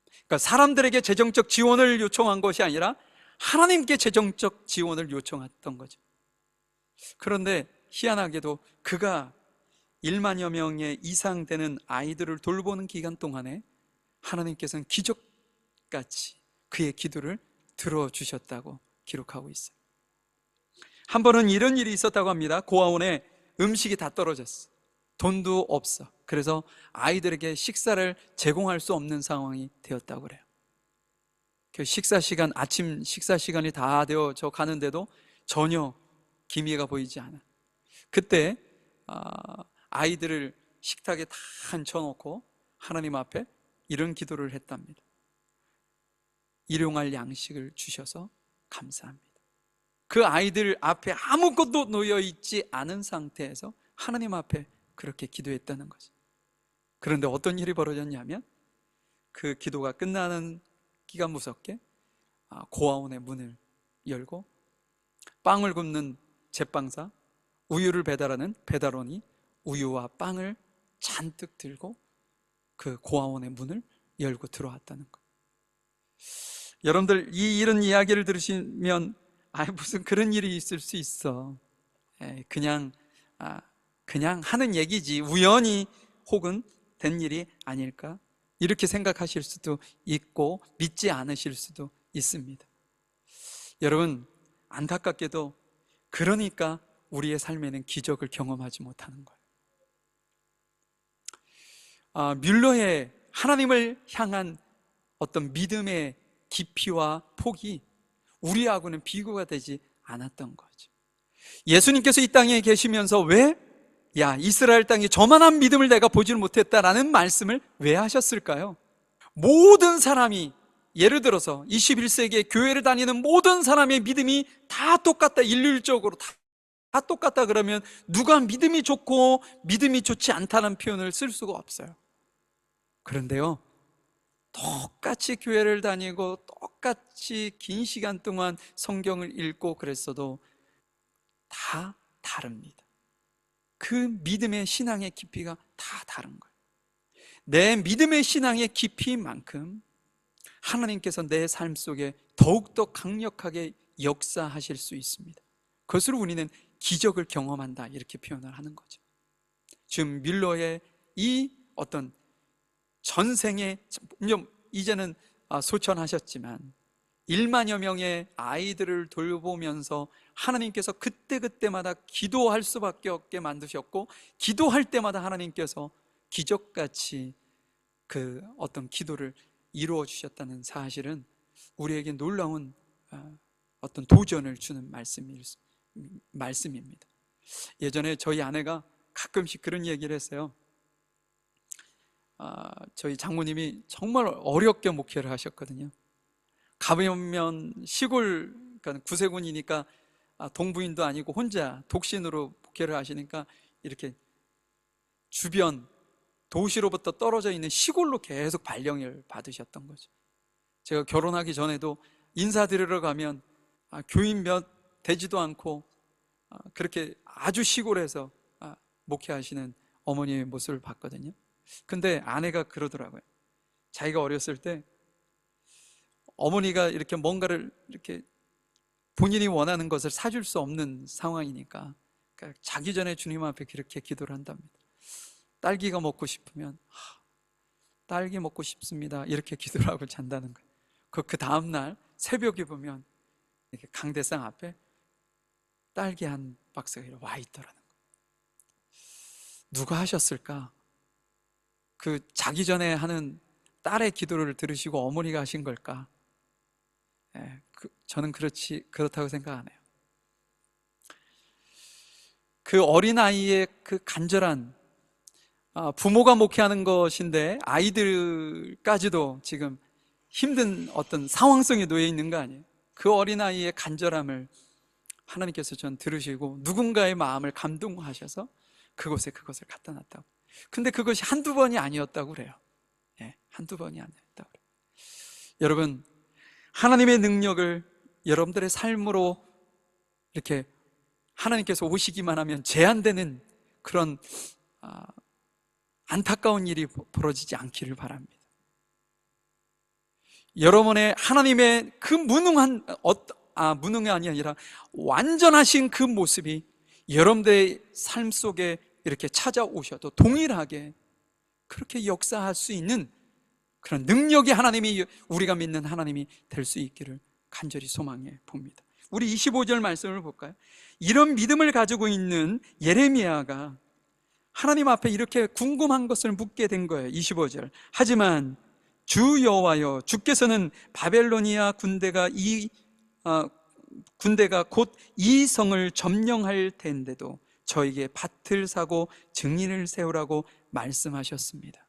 그러니까 사람들에게 재정적 지원을 요청한 것이 아니라 하나님께 재정적 지원을 요청했던 거죠. 그런데 희한하게도 그가 1만여 명의 이상 되는 아이들을 돌보는 기간 동안에 하나님께서는 기적같이 그의 기도를 들어주셨다고 기록하고 있어요. 한 번은 이런 일이 있었다고 합니다. 고아원에 음식이 다 떨어졌어. 돈도 없어. 그래서 아이들에게 식사를 제공할 수 없는 상황이 되었다고 그래요. 그 아침 식사 시간이 다 되어져 가는데도 전혀 기미가 보이지 않아. 그때 아이들을 식탁에 다 앉혀놓고 하나님 앞에 이런 기도를 했답니다. 일용할 양식을 주셔서 감사합니다. 그 아이들 앞에 아무것도 놓여있지 않은 상태에서 하나님 앞에 그렇게 기도했다는 거죠. 그런데 어떤 일이 벌어졌냐면, 그 기도가 끝나는 기가 무섭게 고아원의 문을 열고 빵을 굽는 제빵사, 우유를 배달하는 배달원이 우유와 빵을 잔뜩 들고 그 고아원의 문을 열고 들어왔다는 거예요. 여러분들, 이런 이야기를 들으시면 무슨 그런 일이 있을 수 있어, 그냥 하는 얘기지, 우연히 혹은 된 일이 아닐까 이렇게 생각하실 수도 있고 믿지 않으실 수도 있습니다. 여러분, 안타깝게도 그러니까 우리의 삶에는 기적을 경험하지 못하는 거예요. 뮬러의 하나님을 향한 어떤 믿음의 깊이와 폭이 우리하고는 비교가 되지 않았던 거죠. 예수님께서 이 땅에 계시면서 왜 이스라엘 땅에 저만한 믿음을 내가 보질 못했다라는 말씀을 왜 하셨을까요? 모든 사람이, 예를 들어서 21세기에 교회를 다니는 모든 사람의 믿음이 다 똑같다, 일률적으로 다 똑같다 그러면 누가 믿음이 좋고 믿음이 좋지 않다는 표현을 쓸 수가 없어요. 그런데요, 똑같이 교회를 다니고 똑같이 긴 시간 동안 성경을 읽고 그랬어도 다 다릅니다. 그 믿음의 신앙의 깊이가 다 다른 거예요. 내 믿음의 신앙의 깊이만큼 하나님께서 내 삶 속에 더욱더 강력하게 역사하실 수 있습니다. 그것으로 우리는 기적을 경험한다, 이렇게 표현을 하는 거죠. 지금 뮬러의 이 어떤 전생에, 이제는 소천하셨지만 1만여 명의 아이들을 돌보면서 하나님께서 그때그때마다 기도할 수밖에 없게 만드셨고, 기도할 때마다 하나님께서 기적같이 그 어떤 기도를 이루어 주셨다는 사실은 우리에게 놀라운 어떤 도전을 주는 말씀입니다. 예전에 저희 아내가 가끔씩 그런 얘기를 했어요. 저희 장모님이 정말 어렵게 목회를 하셨거든요. 가보면 시골, 그러니까 구세군이니까 동부인도 아니고 혼자 독신으로 목회를 하시니까 이렇게 주변 도시로부터 떨어져 있는 시골로 계속 발령을 받으셨던 거죠. 제가 결혼하기 전에도 인사드리러 가면 교인 몇 되지도 않고 그렇게 아주 시골에서 목회하시는 어머니의 모습을 봤거든요. 근데 아내가 그러더라고요. 자기가 어렸을 때 어머니가 이렇게 뭔가를 이렇게 본인이 원하는 것을 사줄 수 없는 상황이니까 그러니까 자기 전에 주님 앞에 그렇게 기도를 한답니다. 딸기가 먹고 싶으면 딸기 먹고 싶습니다, 이렇게 기도를 하고 잔다는 거예요. 그 다음날 새벽에 보면 이렇게 강대상 앞에 딸기 한 박스가 와 있더라는 거예요. 누가 하셨을까? 그 자기 전에 하는 딸의 기도를 들으시고 어머니가 하신 걸까? 저는 그렇다고 생각 안 해요. 그 어린아이의 그 간절한, 부모가 목회하는 것인데 아이들까지도 지금 힘든 어떤 상황성에 놓여 있는 거 아니에요? 그 어린아이의 간절함을 하나님께서 전 들으시고 누군가의 마음을 감동하셔서 그것을 갖다 놨다고. 근데 그것이 한두 번이 아니었다고 그래요. 한두 번이 아니었다고 그래요. 여러분, 하나님의 능력을 여러분들의 삶으로 이렇게 하나님께서 오시기만 하면 제한되는 그런 안타까운 일이 벌어지지 않기를 바랍니다. 여러분의 하나님의 그 무능이 아니라 완전하신 그 모습이 여러분들의 삶 속에 이렇게 찾아오셔도 동일하게 그렇게 역사할 수 있는 그런 능력의 하나님이, 우리가 믿는 하나님이 될 수 있기를 간절히 소망해 봅니다. 우리 25절 말씀을 볼까요? 이런 믿음을 가지고 있는 예레미야가 하나님 앞에 이렇게 궁금한 것을 묻게 된 거예요. 25절. 하지만 주 여호와여, 주께서는 바벨로니아 군대가 곧 이 성을 점령할 텐데도 저에게 밭을 사고 증인을 세우라고 말씀하셨습니다.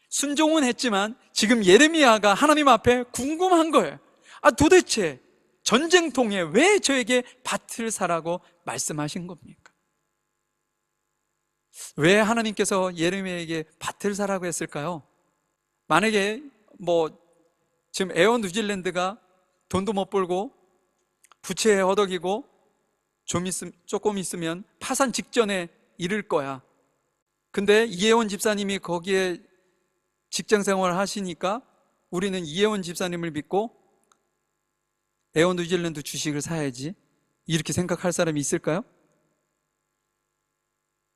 순종은 했지만 지금 예레미야가 하나님 앞에 궁금한 거예요. 도대체 전쟁통에 왜 저에게 밭을 사라고 말씀하신 겁니까? 왜 하나님께서 예레미야에게 밭을 사라고 했을까요? 만약에 지금 에어 뉴질랜드가 돈도 못 벌고 부채에 허덕이고 조금 있으면 파산 직전에 이를 거야. 근데 이혜원 집사님이 거기에 직장 생활을 하시니까 우리는 이혜원 집사님을 믿고 에어 뉴질랜드 주식을 사야지, 이렇게 생각할 사람이 있을까요?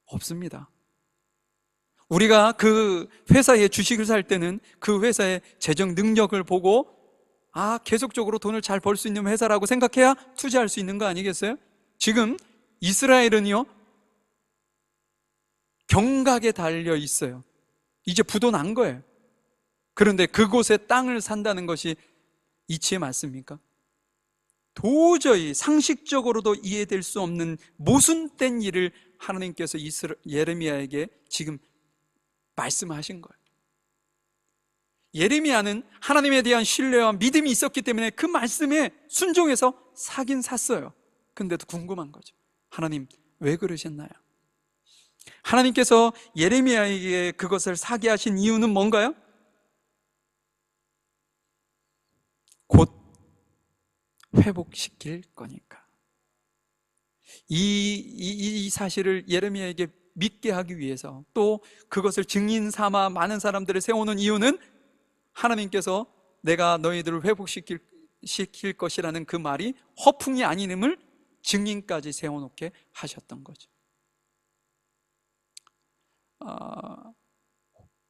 없습니다. 우리가 그 회사에 주식을 살 때는 그 회사의 재정 능력을 보고 계속적으로 돈을 잘 벌 수 있는 회사라고 생각해야 투자할 수 있는 거 아니겠어요? 지금 이스라엘은요, 경각에 달려 있어요. 이제 부도 난 거예요. 그런데 그곳에 땅을 산다는 것이 이치에 맞습니까? 도저히 상식적으로도 이해될 수 없는 모순된 일을 하나님께서 예레미야에게 지금 말씀하신 거예요. 예레미야는 하나님에 대한 신뢰와 믿음이 있었기 때문에 그 말씀에 순종해서 사긴 샀어요. 근데도 궁금한 거죠. 하나님, 왜 그러셨나요? 하나님께서 예레미야에게 그것을 사게 하신 이유는 뭔가요? 곧 회복시킬 거니까. 이 사실을 예레미야에게 믿게 하기 위해서, 또 그것을 증인 삼아 많은 사람들을 세우는 이유는 하나님께서 내가 너희들을 회복시킬 것이라는 그 말이 허풍이 아님을 증인까지 세워놓게 하셨던 거죠.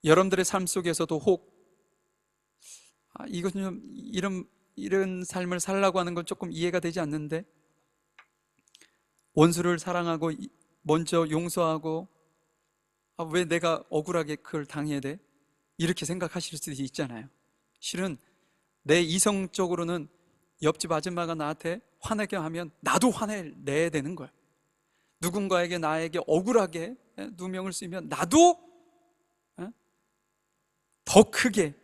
여러분들의 삶 속에서도 혹 이건 좀 이런 삶을 살라고 하는 건 조금 이해가 되지 않는데, 원수를 사랑하고 먼저 용서하고 왜 내가 억울하게 그걸 당해야 돼? 이렇게 생각하실 수도 있잖아요. 실은 내 이성적으로는 옆집 아줌마가 나한테 화내게 하면 나도 화내야 되는 거예요. 누군가에게 나에게 억울하게 누명을 쓰면 나도 더 크게.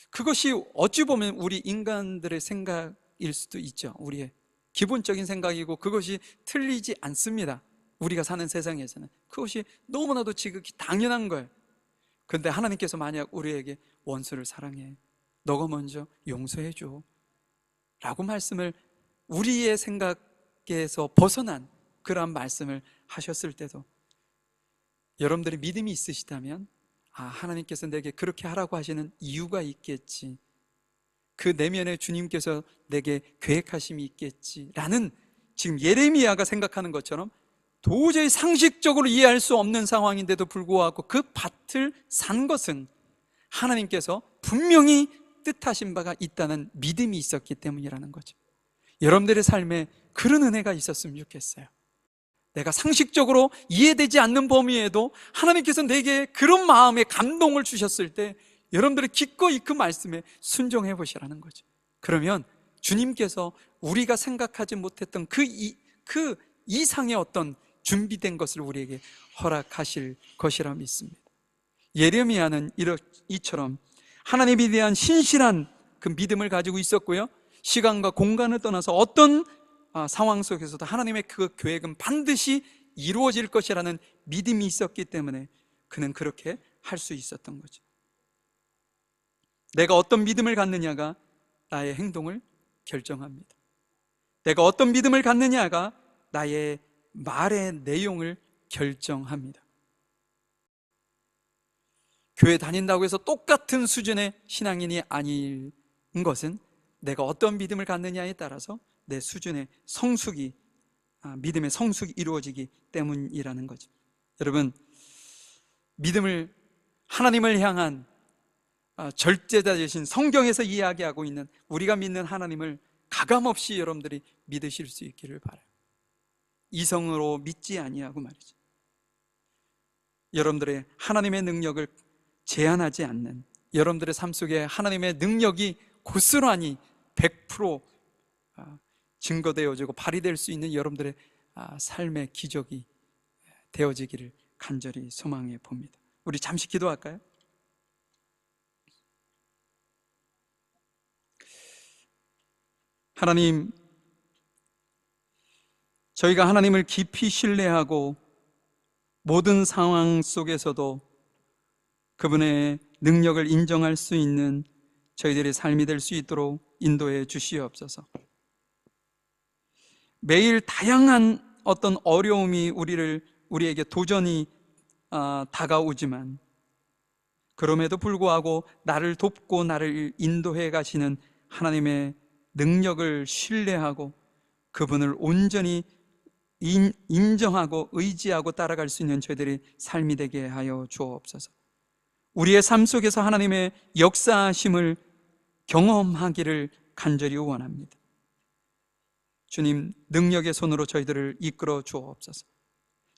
그것이 어찌 보면 우리 인간들의 생각일 수도 있죠. 우리의 기본적인 생각이고 그것이 틀리지 않습니다. 우리가 사는 세상에서는 그것이 너무나도 지극히 당연한 거예요. 그런데 하나님께서 만약 우리에게 원수를 사랑해, 너가 먼저 용서해줘 라고 말씀을, 우리의 생각에서 벗어난 그러한 말씀을 하셨을 때도 여러분들이 믿음이 있으시다면 하나님께서 내게 그렇게 하라고 하시는 이유가 있겠지, 그 내면에 주님께서 내게 계획하심이 있겠지 라는, 지금 예레미야가 생각하는 것처럼 도저히 상식적으로 이해할 수 없는 상황인데도 불구하고 그 밭을 산 것은 하나님께서 분명히 뜻하신 바가 있다는 믿음이 있었기 때문이라는 거죠. 여러분들의 삶에 그런 은혜가 있었으면 좋겠어요. 내가 상식적으로 이해되지 않는 범위에도 하나님께서 내게 그런 마음의 감동을 주셨을 때 여러분들이 기꺼이 그 말씀에 순종해 보시라는 거죠. 그러면 주님께서 우리가 생각하지 못했던 그 이상의 어떤 준비된 것을 우리에게 허락하실 것이라 믿습니다. 예레미야는 이처럼 하나님에 대한 신실한 그 믿음을 가지고 있었고요, 시간과 공간을 떠나서 어떤 상황 속에서도 하나님의 그 계획은 반드시 이루어질 것이라는 믿음이 있었기 때문에 그는 그렇게 할 수 있었던 거죠. 내가 어떤 믿음을 갖느냐가 나의 행동을 결정합니다. 내가 어떤 믿음을 갖느냐가 나의 말의 내용을 결정합니다. 교회 다닌다고 해서 똑같은 수준의 신앙인이 아닌 것은 내가 어떤 믿음을 갖느냐에 따라서 내 수준의 성숙이, 믿음의 성숙이 이루어지기 때문이라는 거죠. 여러분, 믿음을, 하나님을 향한 절제자 되신 성경에서 이야기하고 있는 우리가 믿는 하나님을 가감없이 여러분들이 믿으실 수 있기를 바라요. 이성으로 믿지 아니하고 말이죠. 여러분들의 하나님의 능력을 제한하지 않는, 여러분들의 삶 속에 하나님의 능력이 고스란히 100% 증거되어지고 발휘될 수 있는 여러분들의 삶의 기적이 되어지기를 간절히 소망해 봅니다. 우리 잠시 기도할까요? 하나님, 저희가 하나님을 깊이 신뢰하고 모든 상황 속에서도 그분의 능력을 인정할 수 있는 저희들의 삶이 될 수 있도록 인도해 주시옵소서. 매일 다양한 어떤 어려움이 우리에게 도전이 다가오지만 그럼에도 불구하고 나를 돕고 나를 인도해 가시는 하나님의 능력을 신뢰하고 그분을 온전히 인정하고 의지하고 따라갈 수 있는 저희들이 삶이 되게 하여 주옵소서. 우리의 삶 속에서 하나님의 역사하심을 경험하기를 간절히 원합니다. 주님, 능력의 손으로 저희들을 이끌어 주옵소서.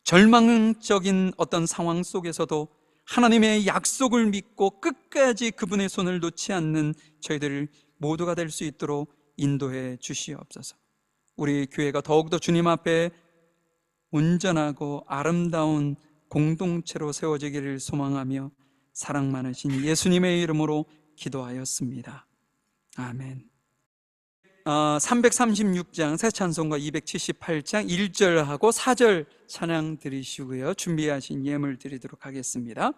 절망적인 어떤 상황 속에서도 하나님의 약속을 믿고 끝까지 그분의 손을 놓지 않는 저희들 모두가 될 수 있도록 인도해 주시옵소서. 우리 교회가 더욱더 주님 앞에 온전하고 아름다운 공동체로 세워지기를 소망하며 사랑 많으신 예수님의 이름으로 기도하였습니다. 아멘. 336장 새 찬송가 278장 1절하고 4절 찬양 드리시고요, 준비하신 예물 드리도록 하겠습니다.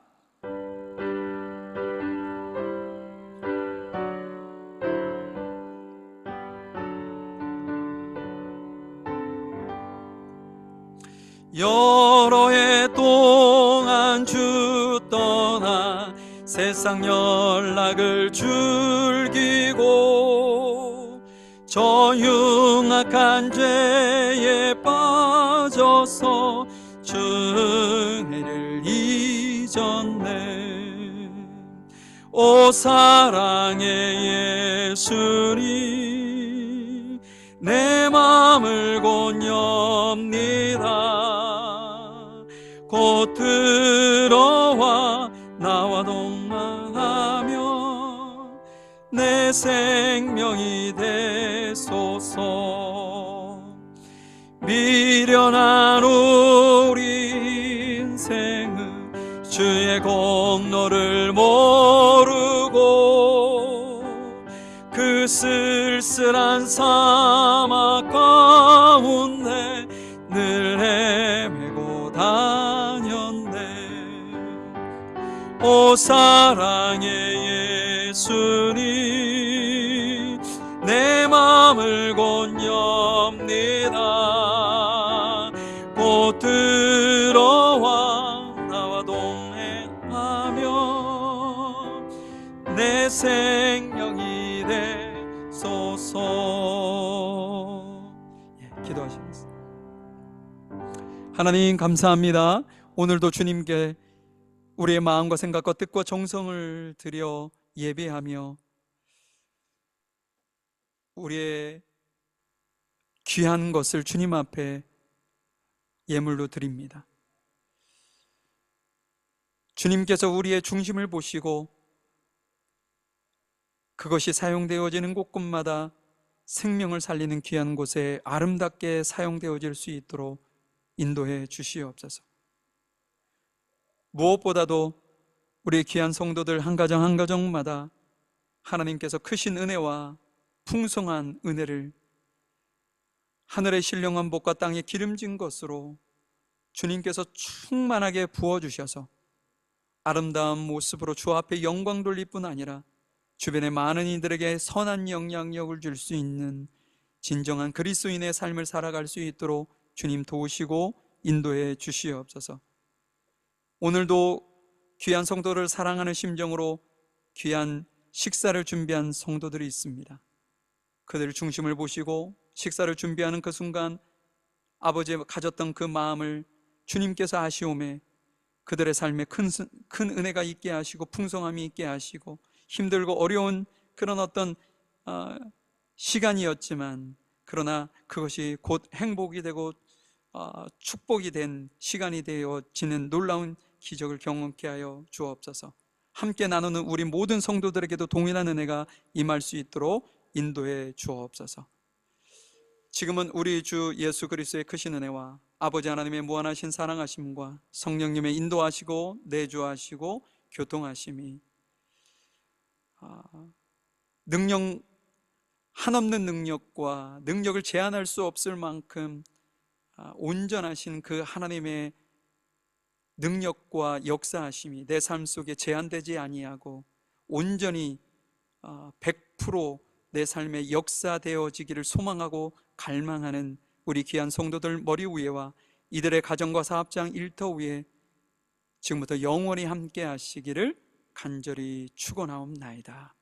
여러 해 동안 주 떠나 세상 연락을 즐기고 저 흉악한 죄에 빠져서 주 은혜를 잊었네. 오 사랑의 예수님, 내 맘을 곧 엽니다. 곧 들어와 나와 동행하며 내 생명이 되소서. 미련한 우리 인생은 주의 공로를 모르고 그 쓸쓸한 사막 가운데 늘 헤매고 다녔네. 오 사랑의 예수님, 내 맘을 곧 엽니다. 곧 들어와 나와 동행하며 내 생명이 되소서. 기도하시겠습니다. 하나님 감사합니다. 오늘도 주님께 우리의 마음과 생각과 뜻과 정성을 들여 예배하며 우리의 귀한 것을 주님 앞에 예물로 드립니다. 주님께서 우리의 중심을 보시고 그것이 사용되어지는 곳곳마다 생명을 살리는 귀한 곳에 아름답게 사용되어질 수 있도록 인도해 주시옵소서. 무엇보다도 우리 귀한 성도들 한 가정 한 가정마다 하나님께서 크신 은혜와 풍성한 은혜를 하늘의 신령한 복과 땅의 기름진 것으로 주님께서 충만하게 부어주셔서 아름다운 모습으로 주 앞에 영광 돌릴 뿐 아니라 주변의 많은 이들에게 선한 영향력을 줄 수 있는 진정한 그리스도인의 삶을 살아갈 수 있도록 주님 도우시고 인도해 주시옵소서. 오늘도 귀한 성도를 사랑하는 심정으로 귀한 식사를 준비한 성도들이 있습니다. 그들의 중심을 보시고 식사를 준비하는 그 순간 아버지가 가졌던 그 마음을 주님께서 아시오매 그들의 삶에 큰 은혜가 있게 하시고 풍성함이 있게 하시고 힘들고 어려운 그런 어떤 시간이었지만 그러나 그것이 곧 행복이 되고 축복이 된 시간이 되어지는 놀라운 기적을 경험케 하여 주옵소서. 함께 나누는 우리 모든 성도들에게도 동일한 은혜가 임할 수 있도록 인도해 주옵소서. 지금은 우리 주 예수 그리스도의 크신 은혜와 아버지 하나님의 무한하신 사랑하심과 성령님의 인도하시고 내주하시고 교통하심이 능력 한없는 능력과 능력을 제한할 수 없을 만큼 온전하신 그 하나님의 능력과 역사하심이 내 삶 속에 제한되지 아니하고 온전히 100% 내 삶에 역사되어지기를 소망하고 갈망하는 우리 귀한 성도들 머리 위에와 이들의 가정과 사업장 일터 위에 지금부터 영원히 함께 하시기를 간절히 축원하옵나이다.